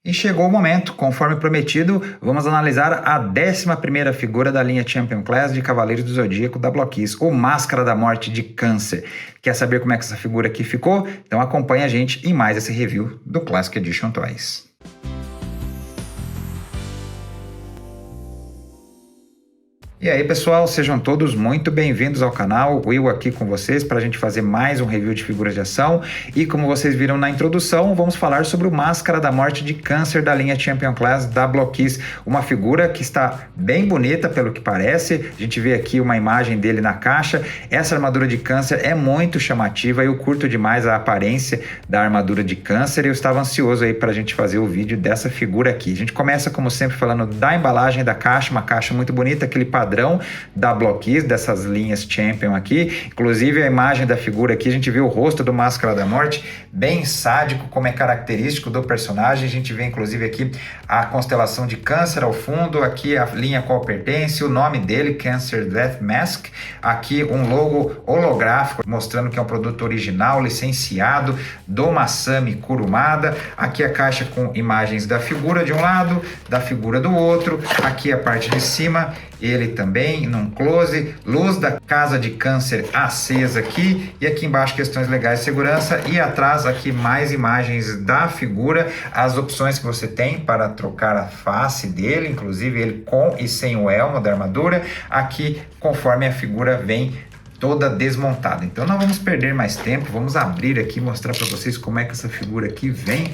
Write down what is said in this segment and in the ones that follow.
E chegou o momento, conforme prometido, vamos analisar a 11ª figura da linha Champion Class de Cavaleiros do Zodíaco da Blockkeys, o Máscara da Morte de Câncer. Quer saber como é que essa figura aqui ficou? Então acompanha a gente em mais esse review do Classic Edition Toys. E aí pessoal, sejam todos muito bem-vindos ao canal, Will aqui com vocês para a gente fazer mais um review de figuras de ação. E como vocês viram na introdução, vamos falar sobre o Máscara da Morte de Câncer da linha Champion Class da Blockkeys, uma figura que está bem bonita pelo que parece. A gente vê aqui uma imagem dele na caixa. Essa armadura de câncer é muito chamativa, eu curto demais a aparência da armadura de câncer e eu estava ansioso aí para a gente fazer o vídeo dessa figura aqui. A gente começa como sempre falando da embalagem da caixa, uma caixa muito bonita, aquele padrão da Blockkeys, dessas linhas Champion aqui. Inclusive a imagem da figura aqui, a gente vê o rosto do Máscara da Morte, bem sádico, como é característico do personagem. A gente vê inclusive aqui a constelação de Câncer ao fundo, aqui a linha a qual pertence, o nome dele, Cancer Death Mask, aqui um logo holográfico mostrando que é um produto original, licenciado do Masami Kurumada. Aqui a caixa com imagens da figura de um lado, da figura do outro, aqui a parte de cima, ele também num close, luz da casa de câncer acesa aqui, e aqui embaixo questões legais de segurança, e atrás aqui mais imagens da figura, as opções que você tem para trocar a face dele, inclusive ele com e sem o elmo da armadura, aqui conforme a figura vem toda desmontada. Então não vamos perder mais tempo, vamos abrir aqui e mostrar para vocês como é que essa figura aqui vem,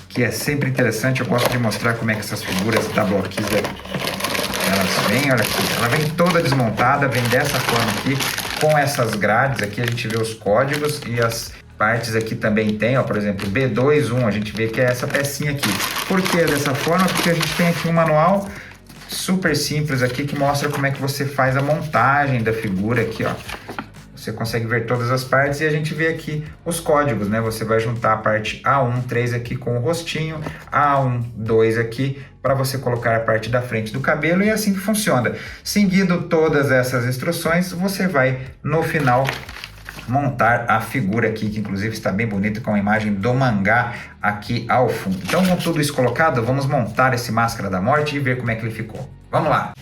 que é sempre interessante. Eu gosto de mostrar como é que essas figuras da Blockkeys elas vêm, olha aqui, ela vem toda desmontada, vem dessa forma aqui, com essas grades aqui, a gente vê os códigos e as partes aqui também tem, ó, por exemplo, B21, a gente vê que é essa pecinha aqui. Por que dessa forma? Porque a gente tem aqui um manual super simples aqui que mostra como é que você faz a montagem da figura aqui, ó. Você consegue ver todas as partes e a gente vê aqui os códigos, né? Você vai juntar a parte A1-3 aqui com o rostinho, A1-2 aqui, para você colocar a parte da frente do cabelo, e é assim que funciona. Seguindo todas essas instruções, você vai, no final, montar a figura aqui, que inclusive está bem bonita, com a imagem do mangá aqui ao fundo. Então, com tudo isso colocado, vamos montar esse Máscara da Morte e ver como é que ele ficou. Vamos lá!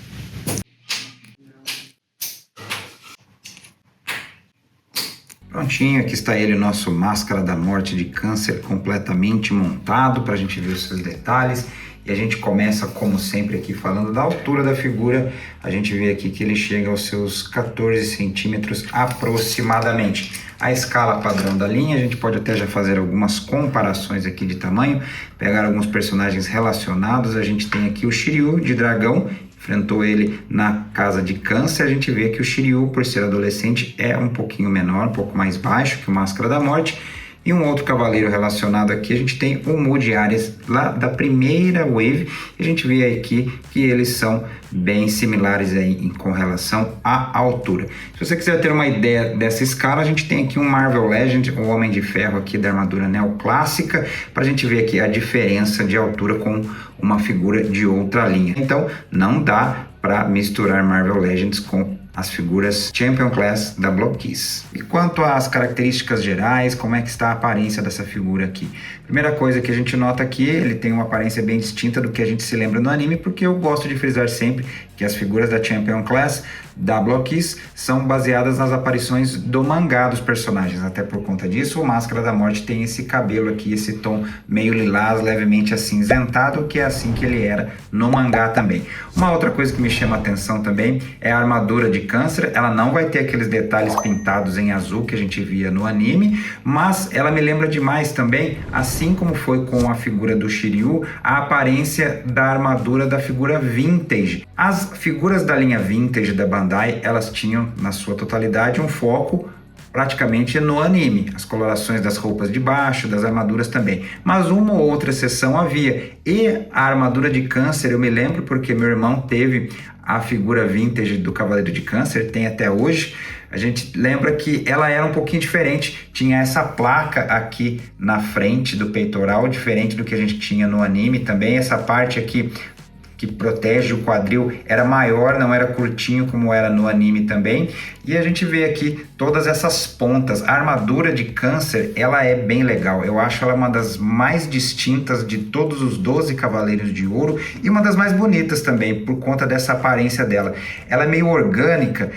Prontinho, aqui está ele, o nosso Máscara da Morte de Câncer, completamente montado, para a gente ver os seus detalhes. E a gente começa, como sempre, aqui falando da altura da figura. A gente vê aqui que ele chega aos seus 14 centímetros aproximadamente. A escala padrão da linha, a gente pode até já fazer algumas comparações aqui de tamanho, pegar alguns personagens relacionados. A gente tem aqui o Shiryu de dragão, enfrentou ele na casa de câncer. A gente vê que o Shiryu, por ser adolescente, é um pouquinho menor, um pouco mais baixo que o Máscara da Morte. E um outro cavaleiro relacionado aqui, a gente tem o Mood Ares lá da primeira wave, e a gente vê aqui que eles são bem similares aí com relação à altura. Se você quiser ter uma ideia dessa escala, a gente tem aqui um Marvel Legend, o Homem de Ferro aqui da armadura neoclássica, para a gente ver aqui a diferença de altura com uma figura de outra linha. Então não dá para misturar Marvel Legends com as figuras Champion Class da Blockkeys. E quanto às características gerais, como é que está a aparência dessa figura aqui? Primeira coisa que a gente nota aqui, ele tem uma aparência bem distinta do que a gente se lembra no anime, porque eu gosto de frisar sempre que as figuras da Champion Class da Blockkeys são baseadas nas aparições do mangá dos personagens. Até por conta disso, o Máscara da Morte tem esse cabelo aqui, esse tom meio lilás, levemente acinzentado, que é assim que ele era no mangá também. Uma outra coisa que me chama a atenção também é a armadura de câncer. Ela não vai ter aqueles detalhes pintados em azul que a gente via no anime, mas ela me lembra demais também, assim como foi com a figura do Shiryu, a aparência da armadura da figura Vintage. As figuras da linha Vintage da Bandai, elas tinham na sua totalidade um foco praticamente no anime, as colorações das roupas de baixo, das armaduras também, mas uma ou outra exceção havia. E a armadura de câncer eu me lembro porque meu irmão teve a figura Vintage do Cavaleiro de Câncer, tem até hoje. A gente lembra que ela era um pouquinho diferente, tinha essa placa aqui na frente do peitoral, diferente do que a gente tinha no anime também. Essa parte aqui que protege o quadril era maior, não era curtinho como era no anime também. E a gente vê aqui todas essas pontas. A armadura de Câncer, ela é bem legal. Eu acho ela uma das mais distintas de todos os 12 Cavaleiros de Ouro e uma das mais bonitas também, por conta dessa aparência dela. Ela é meio orgânica.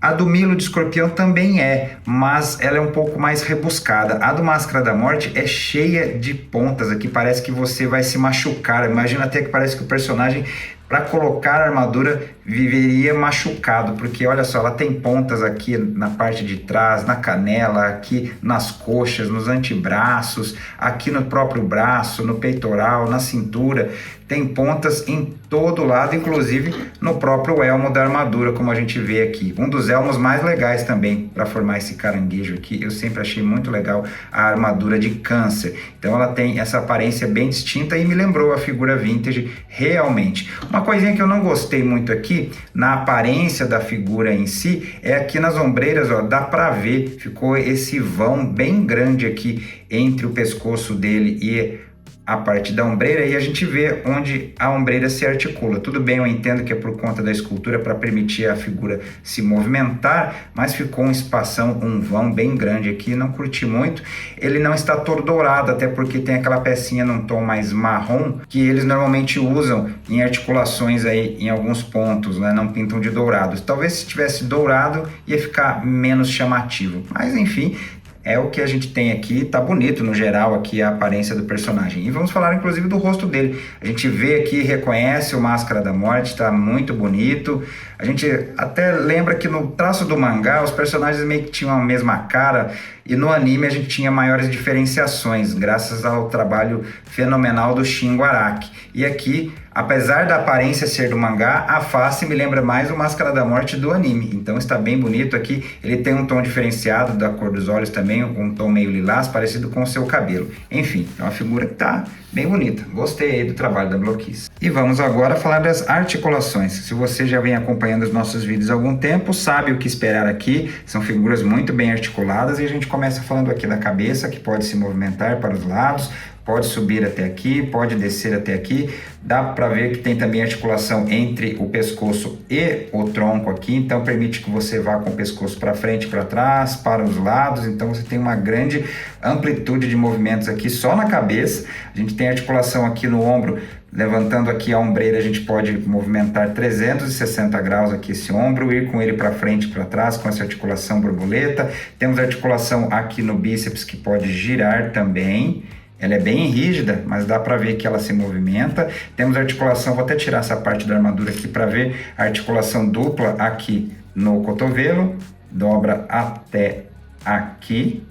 A do Milo de Escorpião também é, mas ela é um pouco mais rebuscada. A do Máscara da Morte é cheia de pontas aqui, parece que você vai se machucar. Imagina até que parece que o personagem, para colocar a armadura, viveria machucado, porque olha só, ela tem pontas aqui na parte de trás, na canela, aqui nas coxas, nos antebraços, aqui no próprio braço, no peitoral, na cintura. Tem pontas em todo lado, inclusive no próprio elmo da armadura, como a gente vê aqui. Um dos elmos mais legais também para formar esse caranguejo aqui. Eu sempre achei muito legal a armadura de Câncer. Então ela tem essa aparência bem distinta e me lembrou a figura vintage realmente. Uma coisinha que eu não gostei muito aqui, na aparência da figura em si, é aqui nas ombreiras, ó, dá para ver, ficou esse vão bem grande aqui entre o pescoço dele e a parte da ombreira, e a gente vê onde a ombreira se articula. Tudo bem, eu entendo que é por conta da escultura para permitir a figura se movimentar, mas ficou um espação, um vão bem grande aqui, não curti muito. Ele não está todo dourado, até porque tem aquela pecinha num tom mais marrom, que eles normalmente usam em articulações aí em alguns pontos, né? Não pintam de dourado. Talvez se tivesse dourado ia ficar menos chamativo, mas enfim, é o que a gente tem aqui, tá bonito no geral aqui a aparência do personagem. E vamos falar inclusive do rosto dele. A gente vê aqui, reconhece o Máscara da Morte, tá muito bonito. A gente até lembra que no traço do mangá os personagens meio que tinham a mesma cara, e no anime a gente tinha maiores diferenciações, graças ao trabalho fenomenal do Shingo Araki. E aqui, apesar da aparência ser do mangá, a face me lembra mais o Máscara da Morte do anime. Então está bem bonito aqui. Ele tem um tom diferenciado da cor dos olhos também, um tom meio lilás, parecido com o seu cabelo. Enfim, é uma figura que está bem bonita. Gostei aí do trabalho da Bloquice. E vamos agora falar das articulações. Se você já vem acompanhando os nossos vídeos há algum tempo, sabe o que esperar aqui. São figuras muito bem articuladas e a gente começa falando aqui da cabeça, que pode se movimentar para os lados, pode subir até aqui, pode descer até aqui. Dá para ver que tem também articulação entre o pescoço e o tronco aqui, então permite que você vá com o pescoço para frente, para trás, para os lados. Então você tem uma grande amplitude de movimentos aqui só na cabeça. A gente tem articulação aqui no ombro. Levantando aqui a ombreira, a gente pode movimentar 360 graus aqui esse ombro, ir com ele para frente e para trás com essa articulação borboleta. Temos articulação aqui no bíceps que pode girar também. Ela é bem rígida, mas dá para ver que ela se movimenta. Temos articulação, vou até tirar essa parte da armadura aqui para ver a articulação dupla aqui no cotovelo, dobra até aqui.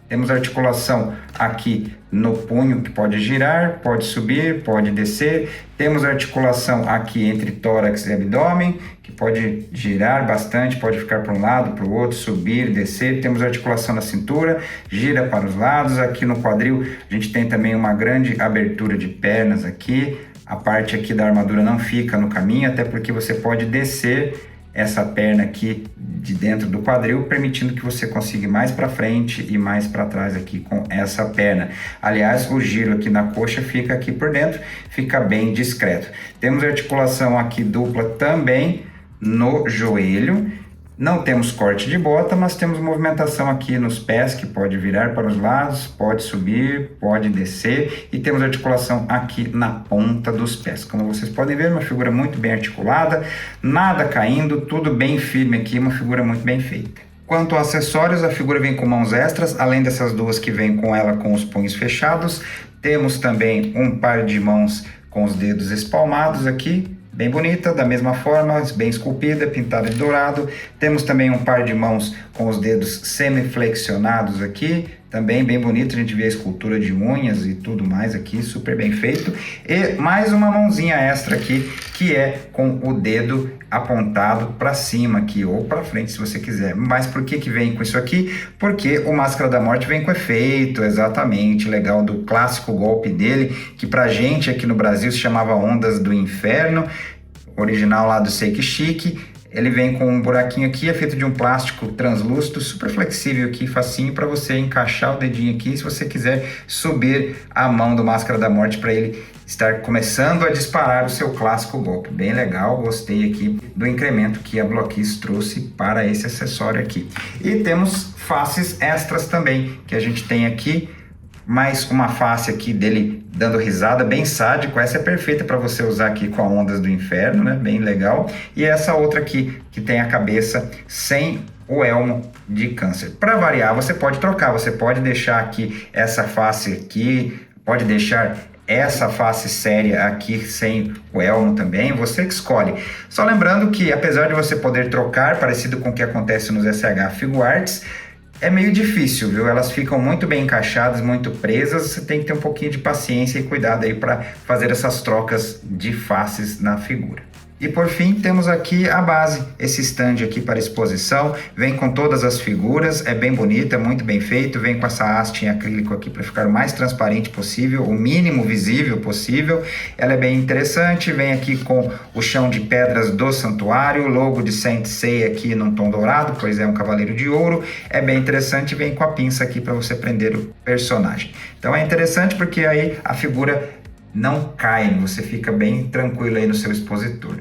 Temos articulação aqui no punho, que pode girar, pode subir, pode descer. Temos articulação aqui entre tórax e abdômen, que pode girar bastante, pode ficar para um lado, para o outro, subir, descer. Temos articulação na cintura, gira para os lados. Aqui no quadril a gente tem também uma grande abertura de pernas aqui. A parte aqui da armadura não fica no caminho, até porque você pode descer essa perna aqui de dentro do quadril, permitindo que você consiga ir mais para frente e mais para trás aqui com essa perna. Aliás, o giro aqui na coxa fica aqui por dentro, fica bem discreto. Temos articulação aqui dupla também no joelho. Não temos corte de bota, mas temos movimentação aqui nos pés, que pode virar para os lados, pode subir, pode descer, e temos articulação aqui na ponta dos pés. Como vocês podem ver, uma figura muito bem articulada, nada caindo, tudo bem firme aqui, uma figura muito bem feita. Quanto a acessórios, a figura vem com mãos extras, além dessas duas que vem com ela com os punhos fechados. Temos também um par de mãos com os dedos espalmados aqui, bem bonita, da mesma forma, bem esculpida, pintada de dourado. Temos também um par de mãos com os dedos semiflexionados aqui, também bem bonito, a gente vê a escultura de unhas e tudo mais aqui, super bem feito. E mais uma mãozinha extra aqui, que é com o dedo apontado para cima aqui, ou para frente se você quiser. Mas por que vem com isso aqui? Porque o Máscara da Morte vem com efeito, exatamente, legal, do clássico golpe dele, que pra gente aqui no Brasil se chamava Ondas do Inferno, original lá do Seiki Shiki. Ele vem com um buraquinho aqui, é feito de um plástico translúcido, super flexível aqui, facinho para você encaixar o dedinho aqui, se você quiser subir a mão do Máscara da Morte para ele estar começando a disparar o seu clássico golpe. Bem legal, gostei aqui do incremento que a Bloquis trouxe para esse acessório aqui. E temos faces extras também, que a gente tem aqui, mais uma face aqui dele dando risada, bem sádico. Essa é perfeita para você usar aqui com a Ondas do Inferno, né? Bem legal. E essa outra aqui, que tem a cabeça sem o elmo de Câncer. Para variar, você pode trocar, você pode deixar aqui essa face aqui, pode deixar essa face séria aqui sem o elmo também, você que escolhe. Só lembrando que, apesar de você poder trocar, parecido com o que acontece nos SH Figuarts, é meio difícil, viu? Elas ficam muito bem encaixadas, muito presas, você tem que ter um pouquinho de paciência e cuidado aí para fazer essas trocas de faces na figura. E por fim, temos aqui a base, esse stand aqui para exposição, vem com todas as figuras, é bem bonita, muito bem feito, vem com essa haste em acrílico aqui para ficar o mais transparente possível, o mínimo visível possível. Ela é bem interessante, vem aqui com o chão de pedras do santuário, logo de Saint Seiya aqui num tom dourado, pois é um cavaleiro de ouro, é bem interessante, vem com a pinça aqui para você prender o personagem. Então é interessante porque aí a figura não cai, você fica bem tranquilo aí no seu expositor.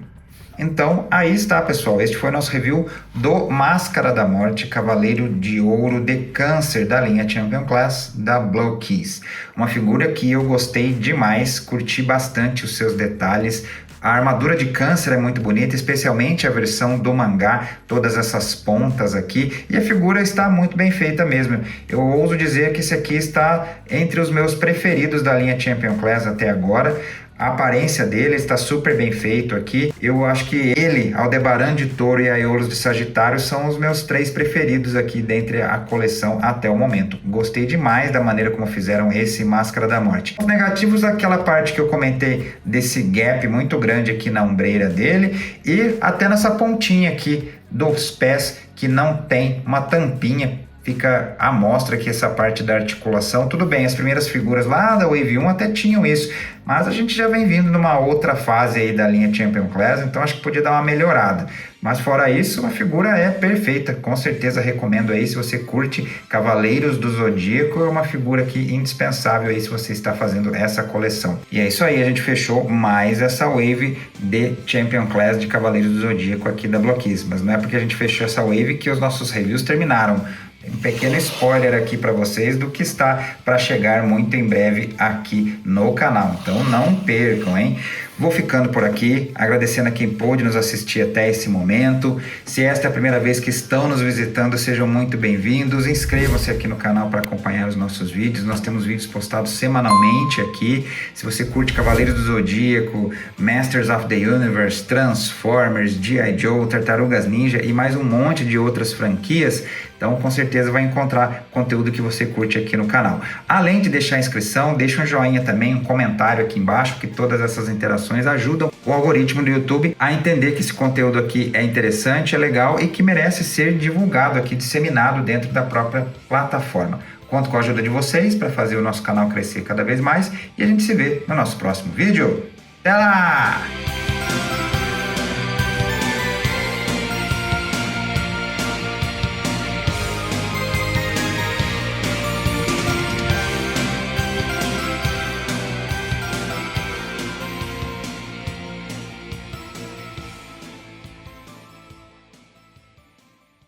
Então, aí está, pessoal. Este foi o nosso review do Máscara da Morte, Cavaleiro de Ouro de Câncer, da linha Champion Class da Bloquis. Uma figura que eu gostei demais, curti bastante os seus detalhes. A armadura de Câncer é muito bonita, especialmente a versão do mangá, todas essas pontas aqui, e a figura está muito bem feita mesmo. Eu ouso dizer que esse aqui está entre os meus preferidos da linha Champion Class até agora. A aparência dele está super bem feito aqui. Eu acho que ele, Aldebaran de Touro e Aiolos de Sagitário são os meus 3 preferidos aqui dentre a coleção até o momento. Gostei demais da maneira como fizeram esse Máscara da Morte. Os negativos, aquela parte que eu comentei desse gap muito grande aqui na ombreira dele e até nessa pontinha aqui dos pés que não tem uma tampinha. Fica à mostra aqui essa parte da articulação. Tudo bem, as primeiras figuras lá da Wave 1 até tinham isso, mas a gente já vem vindo numa outra fase aí da linha Champion Class, então acho que podia dar uma melhorada. Mas fora isso, a figura é perfeita, com certeza recomendo aí se você curte Cavaleiros do Zodíaco, é uma figura aqui indispensável aí se você está fazendo essa coleção. E é isso aí, a gente fechou mais essa wave de Champion Class de Cavaleiros do Zodíaco aqui da Bloquis, mas não é porque a gente fechou essa wave que os nossos reviews terminaram. Um pequeno spoiler aqui para vocês do que está para chegar muito em breve aqui no canal. Então não percam, hein? Vou ficando por aqui, agradecendo a quem pôde nos assistir até esse momento. Se esta é a primeira vez que estão nos visitando, sejam muito bem-vindos. Inscrevam-se aqui no canal para acompanhar os nossos vídeos. Nós temos vídeos postados semanalmente aqui. Se você curte Cavaleiros do Zodíaco, Masters of the Universe, Transformers, G.I. Joe, Tartarugas Ninja e mais um monte de outras franquias, então com certeza vai encontrar conteúdo que você curte aqui no canal. Além de deixar a inscrição, deixa um joinha também, um comentário aqui embaixo, que todas essas interações ajudam o algoritmo do YouTube a entender que esse conteúdo aqui é interessante, é legal e que merece ser divulgado aqui, disseminado dentro da própria plataforma. Conto com a ajuda de vocês para fazer o nosso canal crescer cada vez mais e a gente se vê no nosso próximo vídeo. Até lá!